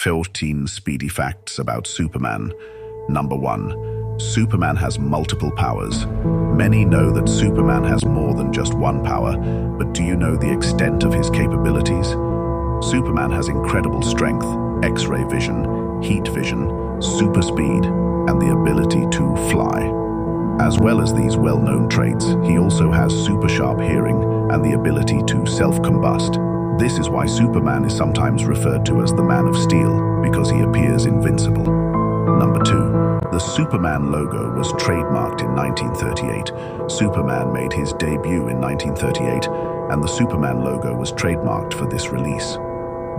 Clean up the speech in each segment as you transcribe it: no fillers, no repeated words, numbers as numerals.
14 speedy facts about Superman. Number 1. Superman has multiple powers. Many know that Superman has more than just one power, but do you know the extent of his capabilities? Superman has incredible strength, X-ray vision, heat vision, super speed, and the ability to fly. As well as these well-known traits, he also has super sharp hearing and the ability to self-combust. This is why Superman is sometimes referred to as the Man of Steel, because he appears invincible. Number 2. The Superman logo was trademarked in 1938. Superman made his debut in 1938, and the Superman logo was trademarked for this release.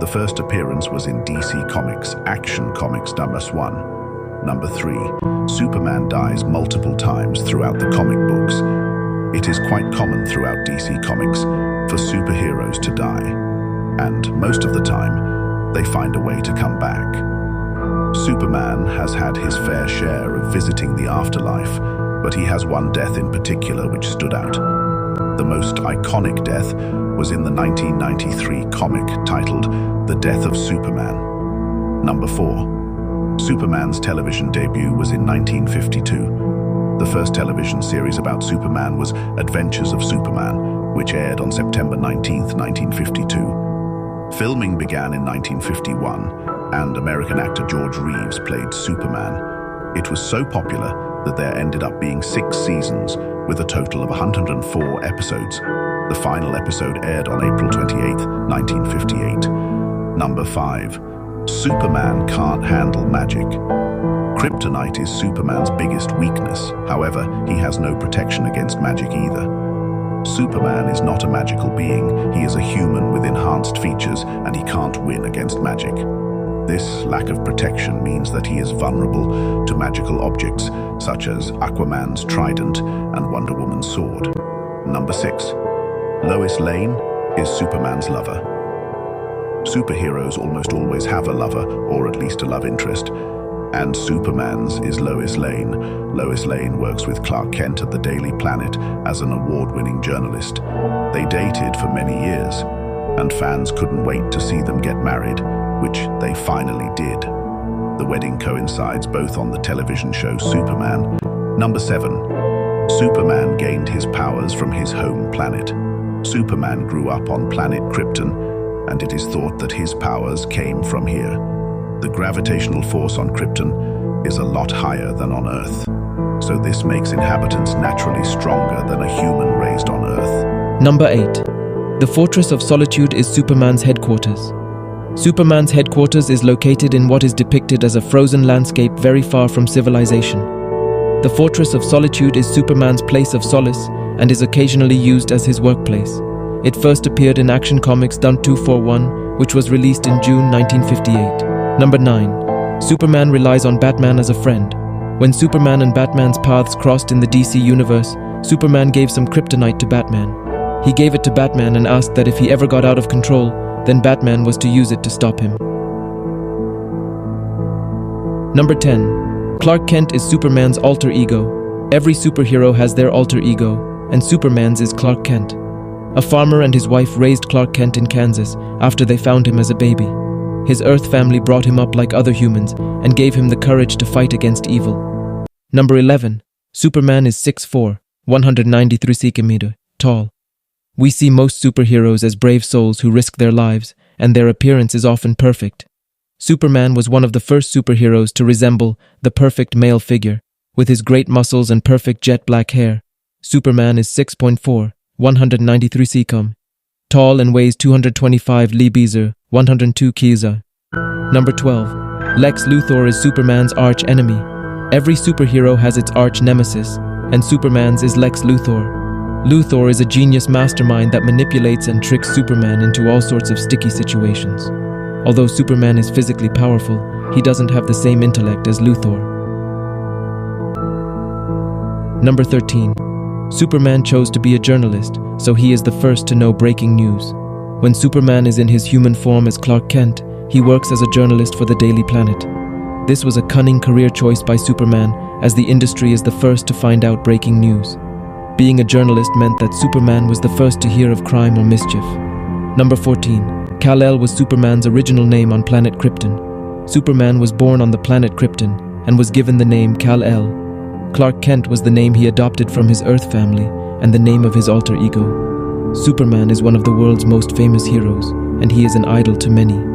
The first appearance was in DC Comics Action Comics #1. Number 3. Superman dies multiple times throughout the comic books. It is quite common throughout DC Comics for superheroes to die, and most of the time, they find a way to come back. Superman has had his fair share of visiting the afterlife, but he has one death in particular which stood out. The most iconic death was in the 1993 comic titled The Death of Superman. Number 4. Superman's television debut was in 1952. The first television series about Superman was Adventures of Superman, which aired on September 19, 1952. Filming began in 1951, and American actor George Reeves played Superman. It was so popular that there ended up being 6 seasons, with a total of 104 episodes. The final episode aired on April 28, 1958. Number 5. Superman can't handle magic. Kryptonite is Superman's biggest weakness. However, he has no protection against magic either. Superman is not a magical being. He is a human with enhanced features, and he can't win against magic. This lack of protection means that he is vulnerable to magical objects such as Aquaman's trident and Wonder Woman's sword. Number 6. Lois Lane is Superman's lover. Superheroes almost always have a lover, or at least a love interest, and Superman's is Lois Lane. Lois Lane works with Clark Kent at the Daily Planet as an award-winning journalist. They dated for many years, and fans couldn't wait to see them get married, which they finally did. The wedding coincides both on the television show Superman. Number 7. Superman gained his powers from his home planet. Superman grew up on planet Krypton, and it is thought that his powers came from here. The gravitational force on Krypton is a lot higher than on Earth, so this makes inhabitants naturally stronger than a human raised on Earth. Number 8. The Fortress of Solitude is Superman's headquarters. Superman's headquarters is located in what is depicted as a frozen landscape very far from civilization. The Fortress of Solitude is Superman's place of solace and is occasionally used as his workplace. It first appeared in Action Comics #241, which was released in June 1958. Number 9. Superman relies on Batman as a friend. When Superman and Batman's paths crossed in the DC universe, Superman gave some kryptonite to Batman. He gave it to Batman and asked that if he ever got out of control, then Batman was to use it to stop him. Number 10. Clark Kent is Superman's alter ego. Every superhero has their alter ego, and Superman's is Clark Kent. A farmer and his wife raised Clark Kent in Kansas after they found him as a baby. His Earth family brought him up like other humans and gave him the courage to fight against evil. Number 11. Superman is 6'4", 193 cm tall. We see most superheroes as brave souls who risk their lives, and their appearance is often perfect. Superman was one of the first superheroes to resemble the perfect male figure. With his great muscles and perfect jet black hair, Superman is 6'4", 193 cm tall and weighs 225 libs, 102 kg. Number 12. Lex Luthor is Superman's arch-enemy. Every superhero has its arch-nemesis, and Superman's is Lex Luthor. Luthor is a genius mastermind that manipulates and tricks Superman into all sorts of sticky situations. Although Superman is physically powerful, he doesn't have the same intellect as Luthor. Number 13. Superman chose to be a journalist, so he is the first to know breaking news. When Superman is in his human form as Clark Kent, he works as a journalist for the Daily Planet. This was a cunning career choice by Superman, as the industry is the first to find out breaking news. Being a journalist meant that Superman was the first to hear of crime or mischief. Number 14. Kal-El was Superman's original name on planet Krypton. Superman was born on the planet Krypton and was given the name Kal-El. Clark Kent was the name he adopted from his Earth family and the name of his alter ego. Superman is one of the world's most famous heroes, and he is an idol to many.